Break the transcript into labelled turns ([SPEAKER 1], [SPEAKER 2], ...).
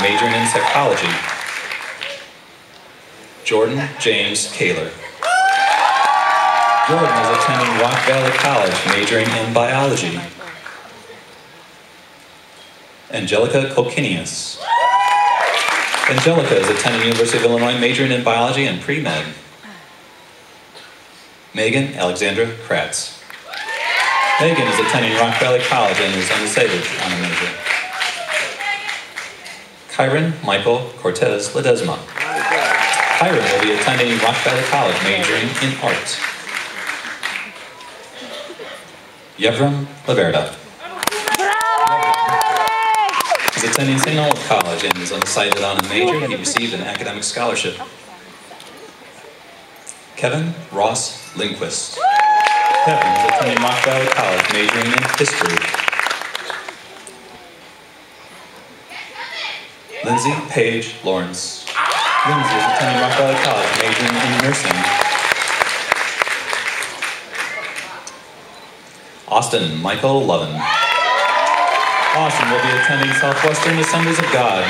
[SPEAKER 1] majoring in psychology. Jordan James Kaler. Jordan is attending Rock Valley College, majoring in biology. Angelica Kokinius. Angelica is attending University of Illinois, majoring in biology and pre-med. Megan Alexandra Kratz. Megan is attending Rock Valley College and is undecided on a major. Kyron Michael Cortez Ledesma. Kyron will be attending Rock Valley College, majoring in art. Jevrem Leverda. He's attending St. Olaf College and is undecided on a major. He received an academic scholarship. Kevin Ross Lindquist. Kevin is attending Rock Valley College, majoring in history. Lindsay Paige Lawrence. Lindsay is attending Rock Valley College, majoring in nursing. Austin Michael Lovin. Austin will be attending Southwestern Assemblies of God